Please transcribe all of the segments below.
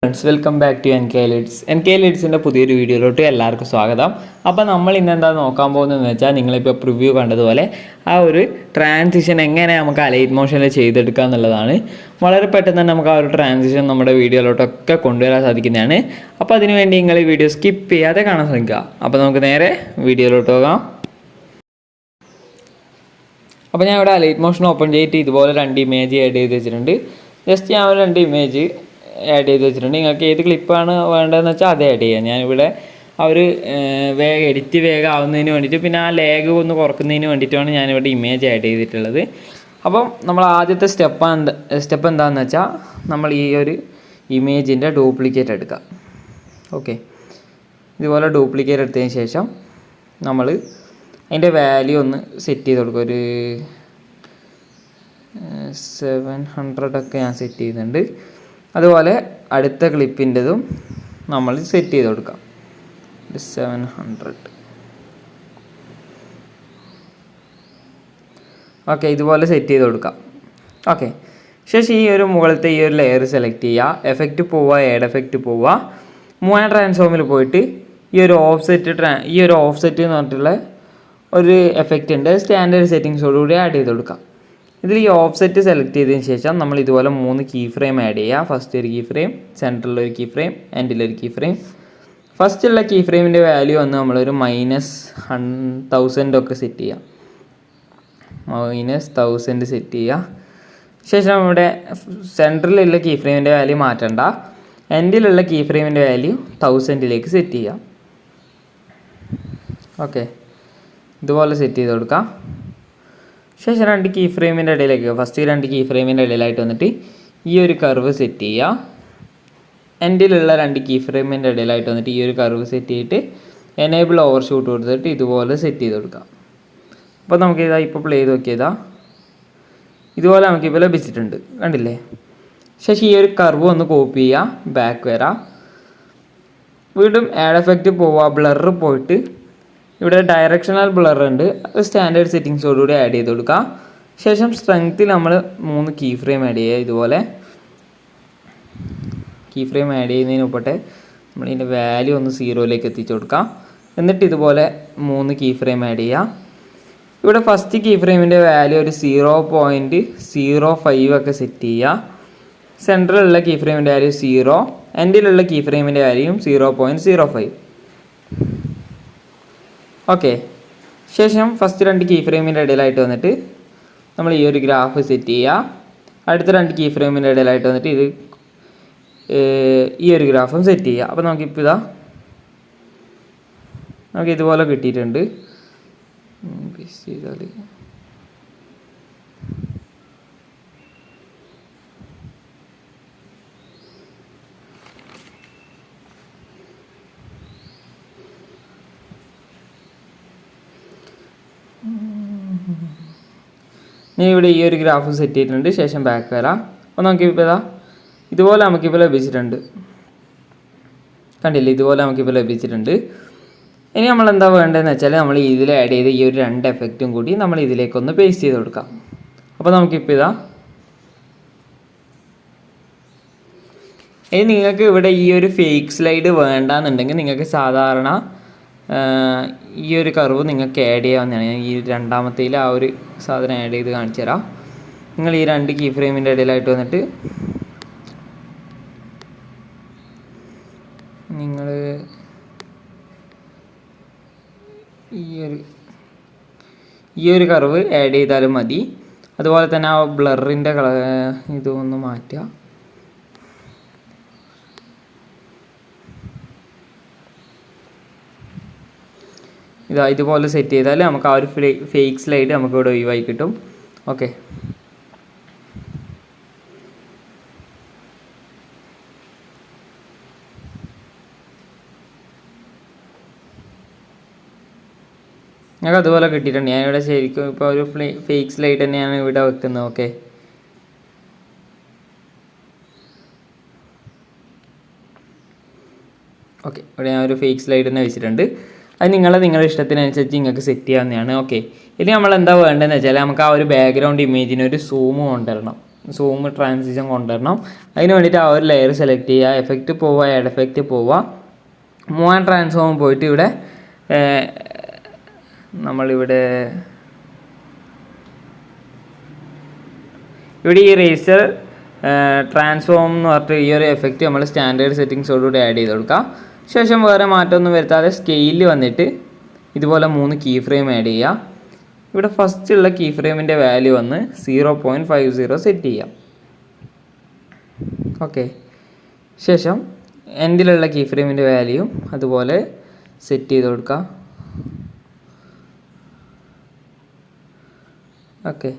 Friends, welcome back to NKL പുതിയൊരു വീഡിയോയിലോട്ട് എല്ലാവർക്കും സ്വാഗതം. അപ്പോൾ നമ്മൾ ഇന്നെന്താ നോക്കാൻ പോകുന്നതെന്ന് വെച്ചാൽ, നിങ്ങളിപ്പോൾ പ്രിവ്യൂ കണ്ടതുപോലെ ആ ഒരു ട്രാൻസിഷൻ എങ്ങനെ നമുക്ക് അലൈറ്റ് മോഷനിൽ ചെയ്തെടുക്കുക എന്നുള്ളതാണ്. വളരെ പെട്ടെന്ന് തന്നെ നമുക്ക് ആ ഒരു ട്രാൻസിഷൻ നമ്മുടെ വീഡിയോയിലോട്ടൊക്കെ കൊണ്ടുവരാൻ സാധിക്കുന്നതാണ്. അപ്പോൾ അതിനുവേണ്ടി നിങ്ങൾ ഈ വീഡിയോ സ്കിപ്പ് ചെയ്യാതെ കാണാൻ ശ്രമിക്കുക. അപ്പോൾ നമുക്ക് നേരെ വീഡിയോയിലോട്ട് പോകാം. അപ്പോൾ ഞാൻ ഇവിടെ അലൈറ്റ് മോഷൻ ഓപ്പൺ ചെയ്തിട്ട് ഇതുപോലെ 2 ഇമേജ് ആഡ് ചെയ്ത് വെച്ചിട്ടുണ്ട്. ജസ്റ്റ് ഞാൻ 2 ഇമേജ് ആഡ് ചെയ്ത് വെച്ചിട്ടുണ്ട്. നിങ്ങൾക്ക് ഏത് ക്ലിപ്പാണ് വേണ്ടതെന്ന് വെച്ചാൽ അത് ആഡ് ചെയ്യാം. ഞാനിവിടെ ആ ഒരു എഡിറ്റ് വേഗം ആവുന്നതിന് വേണ്ടിയിട്ട്, പിന്നെ ആ ലാഗ് ഒന്ന് കുറക്കുന്നതിന് വേണ്ടിയിട്ടാണ് ഞാനിവിടെ ഇമേജ് ആഡ് ചെയ്തിട്ടുള്ളത്. അപ്പം നമ്മൾ ആദ്യത്തെ സ്റ്റെപ്പ് എന്താണെന്ന് വെച്ചാൽ, നമ്മൾ ഈ ഒരു ഇമേജിൻ്റെ ഡ്യൂപ്ലിക്കേറ്റ് എടുക്കുക. ഓക്കെ, ഇതുപോലെ ഡ്യൂപ്ലിക്കേറ്റ് എടുത്തതിന് ശേഷം നമ്മൾ അതിൻ്റെ വാല്യൂ ഒന്ന് സെറ്റ് ചെയ്ത് കൊടുക്കുക. ഒരു 700 ഞാൻ സെറ്റ് ചെയ്യുന്നുണ്ട്. അതുപോലെ അടുത്ത ക്ലിപ്പിൻ്റെതും നമ്മൾ സെറ്റ് ചെയ്ത് കൊടുക്കാം. 700. ഓക്കെ, ഇതുപോലെ സെറ്റ് ചെയ്ത് കൊടുക്കാം. ഓക്കെ, ശേഷം ഈ ഒരു മുകളിലത്തെ ഈ ഒരു ലെയർ സെലക്ട് ചെയ്യുക. എഫക്റ്റ് പോവുക, ആഡ് എഫക്റ്റ് പോവുക. മൂവ് ട്രാൻസ്ഫോമിൽ പോയിട്ട് ഈ ഒരു ഓഫ്സെറ്റ് എന്ന് പറഞ്ഞിട്ടുള്ള ഒരു എഫക്റ്റ് ഉണ്ട്. സ്റ്റാൻഡേർഡ് സെറ്റിങ്സോടുകൂടി ആഡ് ചെയ്ത് കൊടുക്കാം. ഇതിൽ ഈ ഓഫ്സെറ്റ് സെലക്ട് ചെയ്തതിന് ശേഷം നമ്മൾ ഇതുപോലെ 3 കീ ഫ്രെയിം ആഡ് ചെയ്യുക. ഫസ്റ്റ് ഒരു കീ ഫ്രെയിം, സെൻറ്ററിലൊരു കീ ഫ്രെയിം, എൻഡിലൊരു കീ ഫ്രെയിം. ഫസ്റ്റുള്ള കീ ഫ്രെയിമിൻ്റെ വാല്യൂ വന്ന് നമ്മളൊരു -1000 ഒക്കെ സെറ്റ് ചെയ്യാം. -1000 സെറ്റ് ചെയ്യുക. ശേഷം ഇവിടെ സെൻറ്ററിലുള്ള കീ ഫ്രെയിമിൻ്റെ വാല്യൂ മാറ്റണ്ട. എൻഡിലുള്ള കീ ഫ്രെയിമിൻ്റെ വാല്യൂ 1000ലേക്ക് സെറ്റ് ചെയ്യാം. ഓക്കെ, ഇതുപോലെ സെറ്റ് ചെയ്ത് കൊടുക്കാം. ശേഷം 2 കീ ഫ്രെയിമിൻ്റെ ഇടയിലേക്ക്, ഫസ്റ്റ് 2 കീ ഫ്രെയിമിൻ്റെ ഇടയിലായിട്ട് വന്നിട്ട് ഈ ഒരു കർവ് സെറ്റ് ചെയ്യുക. എൻഡിലുള്ള 2 കീ ഫ്രെയിമിൻ്റെ ഇടയിലായിട്ട് വന്നിട്ട് ഈ ഒരു കർവ് സെറ്റ് ചെയ്തിട്ട് എനേബിൾ ഓവർഷൂട്ട് കൊടുത്തിട്ട് ഇതുപോലെ സെറ്റ് ചെയ്ത് കൊടുക്കാം. അപ്പോൾ നമുക്കിതാ ഇപ്പോൾ പ്ലേ ചെയ്ത് നോക്കിയതാ, ഇതുപോലെ നമുക്കിപ്പോൾ ലഭിച്ചിട്ടുണ്ട്. കണ്ടില്ലേ? ശേഷം ഈ ഒരു കർവ് ഒന്ന് കോപ്പി ചെയ്യുക, ബാക്ക് വരാം, വീണ്ടും ആഡ് എഫക്റ്റ് പോവുക, ബ്ലർ പോയിട്ട് ഇവിടെ ഡയറക്ഷണൽ ബ്ലർ ഉണ്ട്, അത് സ്റ്റാൻഡേർഡ് സെറ്റിങ്സോടുകൂടി ആഡ് ചെയ്ത് കൊടുക്കുക. ശേഷം സ്ട്രെങ്ത്തിൽ നമ്മൾ 3 കീ ഫ്രെയിം ആഡ് ചെയ്യുക. ഇതുപോലെ കീ ഫ്രെയിം ആഡ് ചെയ്യുന്നതിന് മുമ്പത്തെ നമ്മളിതിൻ്റെ വാല്യൂ ഒന്ന് 0ലേക്ക് എത്തിച്ചു കൊടുക്കാം. എന്നിട്ട് ഇതുപോലെ 3 കീ ഫ്രെയിം ആഡ് ചെയ്യുക. ഇവിടെ ഫസ്റ്റ് കീ ഫ്രെയിമിൻ്റെ വാല്യൂ ഒരു 0.05 ഒക്കെ സെറ്റ് ചെയ്യുക. സെൻട്രലുള്ള കീ ഫ്രെയിമിൻ്റെ വാല്യൂ 0, എൻഡിലുള്ള കീ ഫ്രെയിമിൻ്റെ വാല്യൂയും 0.05. ഓക്കെ, ശേഷം ഫസ്റ്റ് 2 കീ ഫ്രെയിമിൻ്റെ ഇടയിലായിട്ട് വന്നിട്ട് നമ്മൾ ഈ ഒരു ഗ്രാഫ് സെറ്റ് ചെയ്യുക. അടുത്ത 2 കീ ഫ്രെയിമിൻ്റെ ഇടയിലായിട്ട് വന്നിട്ട് ഈ ഒരു ഗ്രാഫും സെറ്റ് ചെയ്യുക. അപ്പോൾ നമുക്കിപ്പോൾ നമുക്ക് ഇതുപോലെ കിട്ടിയിട്ടുണ്ട്. ചെയ്താൽ ഞാൻ ഇവിടെ ഈ ഒരു ഗ്രാഫ് സെറ്റ് ചെയ്തിട്ടുണ്ട്. ശേഷം ബാക്ക് വരാം. അപ്പോൾ നമുക്കിപ്പോൾ ഇതുപോലെ നമുക്കിപ്പോൾ ലഭിച്ചിട്ടുണ്ട്. കണ്ടില്ലേ? ഇതുപോലെ നമുക്കിപ്പോൾ ലഭിച്ചിട്ടുണ്ട്. ഇനി നമ്മൾ എന്താ വേണ്ടതെന്ന് വെച്ചാൽ, നമ്മൾ ഇതിൽ ആഡ് ചെയ്ത ഈ ഒരു 2 എഫക്റ്റും കൂടി നമ്മൾ ഇതിലേക്കൊന്ന് പേസ്റ്റ് ചെയ്ത് കൊടുക്കാം. അപ്പോൾ നമുക്കിപ്പോൾ ഇനി നിങ്ങൾക്ക് ഇവിടെ ഈ ഒരു ഫേക്ക് സ്ലൈഡ് വേണ്ടാന്നുണ്ടെങ്കിൽ നിങ്ങൾക്ക് സാധാരണ ഈ ഒരു കർവ് നിങ്ങൾക്ക് ആഡ് ചെയ്യാവുന്നതാണ്. ഞാൻ ഈ രണ്ടാമത്തേൽ ആ ഒരു സാധനം ആഡ് ചെയ്ത് കാണിച്ചു തരാം. നിങ്ങൾ ഈ 2 കീ ഫ്രെയിമിൻ്റെ ഇടയിലായിട്ട് വന്നിട്ട് നിങ്ങൾ ഈ ഒരു കർവ് ആഡ് ചെയ്താലും മതി. അതുപോലെ തന്നെ ആ ബ്ലറിൻ്റെ ഇതൊന്ന് മാറ്റുക. ഇതുപോലെ സെറ്റ് ചെയ്താൽ നമുക്ക് ആ ഒരു ഫേക്ക് സ്ലൈഡ് നമുക്ക് ഇവിടെ ഒഴിവായി കിട്ടും. ഓക്കെ, ഞങ്ങൾക്ക് അതുപോലെ കിട്ടിയിട്ടുണ്ട്. ഞാനിവിടെ ശരിക്കും ഇപ്പോൾ ഒരു ഫേക്ക് സ്ലൈഡ് തന്നെയാണ് ഇവിടെ വെക്കുന്നത്. ഓക്കെ, ഇവിടെ ഞാൻ ഒരു ഫേക്ക് സ്ലൈഡ് തന്നെ വെച്ചിട്ടുണ്ട്. അത് നിങ്ങളുടെ ഇഷ്ടത്തിനനുസരിച്ച് നിങ്ങൾക്ക് സെറ്റ് ചെയ്യാവുന്നതാണ്. ഓക്കെ, ഇനി നമ്മൾ എന്താ വേണ്ടതെന്ന് വെച്ചാൽ, നമുക്ക് ആ ഒരു ബാക്ക്ഗ്രൗണ്ട് ഇമേജിന് ഒരു സൂം കൊണ്ടുവരണം. സൂം ട്രാൻസിഷൻ കൊണ്ടുവരണം. അതിന് വേണ്ടിയിട്ട് ആ ഒരു ലെയർ സെലക്ട് ചെയ്യുക, എഫക്റ്റ് പോവുക, ആഡ് എഫക്റ്റ് പോവുക, മൂവ് ആൻഡ് ട്രാൻസ്ഫോം പോയിട്ട് ഇവിടെ നമ്മളിവിടെ ഈ റേസർ ട്രാൻസ്ഫോം എന്ന് പറഞ്ഞിട്ട് ഈ ഒരു എഫക്റ്റ് നമ്മൾ സ്റ്റാൻഡേർഡ് സെറ്റിങ്സോടുകൂടി ആഡ് ചെയ്ത് കൊടുക്കുക. ശേഷം വേറെ മാറ്റമൊന്നും വരുത്താതെ സ്കെയിലിൽ വന്നിട്ട് ഇതുപോലെ 3 കീ ഫ്രെയിം ആഡ് ചെയ്യുക. ഇവിടെ ഫസ്റ്റ് ഉള്ള കീ ഫ്രെയിമിൻ്റെ വാല്യൂ വന്ന് 0.50 സെറ്റ് ചെയ്യാം. ഓക്കെ, ശേഷം എൻഡിലുള്ള കീ ഫ്രെയിമിൻ്റെ വാല്യൂ അതുപോലെ സെറ്റ് ചെയ്ത് കൊടുക്കുക. ഓക്കെ,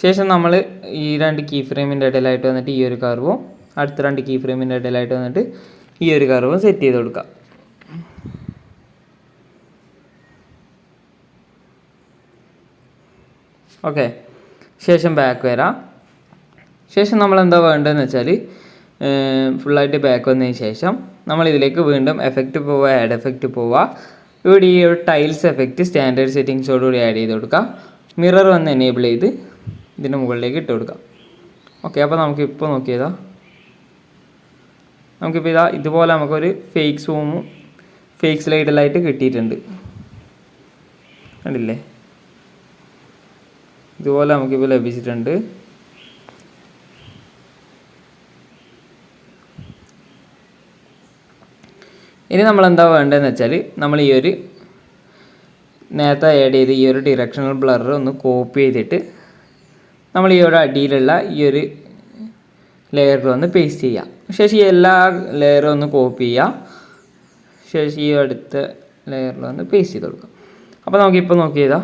ശേഷം നമ്മൾ ഈ 2 കീ ഫ്രെയിമിൻ്റെ ഇടയിലായിട്ട് വന്നിട്ട് ഈ ഒരു കർവും അടുത്ത 2 കീ ഫ്രെയിമിൻ്റെ ഇടയിലായിട്ട് വന്നിട്ട് ഈ ഒരു കർവും സെറ്റ് ചെയ്ത് കൊടുക്കുക. ഓക്കെ, ശേഷം ബാക്ക് വരാം. ശേഷം നമ്മൾ എന്താ വേണ്ടതെന്ന് വെച്ചാൽ ഫുള്ളായിട്ട് ബാക്ക് വന്നതിന് ശേഷം നമ്മളിതിലേക്ക് വീണ്ടും എഫക്റ്റ് പോവുക, ആഡ് എഫക്റ്റ് പോവുക. ഇവിടെ ഈ ഒരു ടൈൽസ് എഫക്റ്റ് സ്റ്റാൻഡേർഡ് സെറ്റിങ്സോടുകൂടി ആഡ് ചെയ്ത് കൊടുക്കുക. മിറർ വന്ന് എനേബിൾ ചെയ്ത് ഇതിൻ്റെ മുകളിലേക്ക് ഇട്ട് കൊടുക്കാം. ഓക്കെ, അപ്പോൾ നമുക്കിപ്പോൾ നോക്കിയതാ, നമുക്കിപ്പോൾ ഇതുപോലെ നമുക്കൊരു ഫേക്ക് സൂമും ഫേക്ക് സ്ലൈഡിലായിട്ട് കിട്ടിയിട്ടുണ്ട്. കണ്ടില്ലേ, ഇതുപോലെ നമുക്കിപ്പോൾ ലഭിച്ചിട്ടുണ്ട്. ഇനി നമ്മളെന്താ വേണ്ടതെന്ന് വെച്ചാൽ നമ്മൾ ഈ ഒരു നേരത്തെ ആഡ് ചെയ്ത് ഈ ഒരു ഡിറക്ഷണൽ ബ്ലർ ഒന്ന് കോപ്പി ചെയ്തിട്ട് നമ്മൾ ഈ ഒരു അടിയിലുള്ള ഈ ഒരു ലെയറിൽ ഒന്ന് പേസ്റ്റ് ചെയ്യുക. ശേഷം ഈ എല്ലാ ലെയറും ഒന്ന് കോപ്പി ചെയ്യുക. ശേഷം ഈ അടുത്ത ലെയറിൽ ഒന്ന് പേസ്റ്റ് ചെയ്ത് കൊടുക്കുക. അപ്പോൾ നമുക്കിപ്പോൾ നോക്കിയതാ,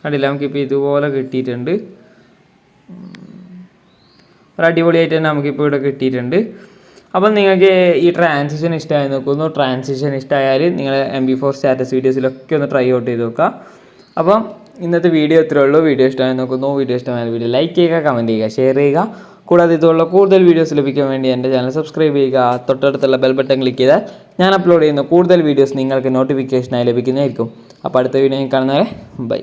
കണ്ടില്ല, നമുക്കിപ്പോൾ ഇതുപോലെ കിട്ടിയിട്ടുണ്ട്. ഒരു അടിപൊളിയായിട്ട് തന്നെ നമുക്കിപ്പോൾ ഇവിടെ കിട്ടിയിട്ടുണ്ട്. അപ്പം നിങ്ങൾക്ക് ഈ ട്രാൻസിഷൻ ഇഷ്ടമായി നോക്കുന്നു. ട്രാൻസിഷൻ ഇഷ്ടമായാൽ നിങ്ങൾ MP4 സ്റ്റാറ്റസ് വീഡിയോസിലൊക്കെ ഒന്ന് ട്രൈ ഔട്ട് ചെയ്ത് നോക്കുക. അപ്പം ഇന്നത്തെ വീഡിയോ ഇത്രയേ ഉള്ളൂ. വീഡിയോ ഇഷ്ടമായി നോക്കുന്നു. വീഡിയോ ഇഷ്ടമായ വീഡിയോ ലൈക്ക് ചെയ്യുക, കമൻറ്റ് ചെയ്യുക, ഷെയർ ചെയ്യുക. കൂടാതെ ഇതുള്ള കൂടുതൽ വീഡിയോസ് ലഭിക്കാൻ വേണ്ടി എൻ്റെ ചാനൽ സബ്സ്ക്രൈബ് ചെയ്യുക. തൊട്ടടുത്തുള്ള ബെൽ ബട്ടൺ ക്ലിക്ക് ചെയ്താൽ ഞാൻ അപ്ലോഡ് ചെയ്യുന്ന കൂടുതൽ വീഡിയോസ് നിങ്ങൾക്ക് നോട്ടിഫിക്കേഷനായി ലഭിക്കുന്നതായിരിക്കും. അപ്പോൾ അടുത്ത വീഡിയോ കാണുന്നവരെ ബൈ.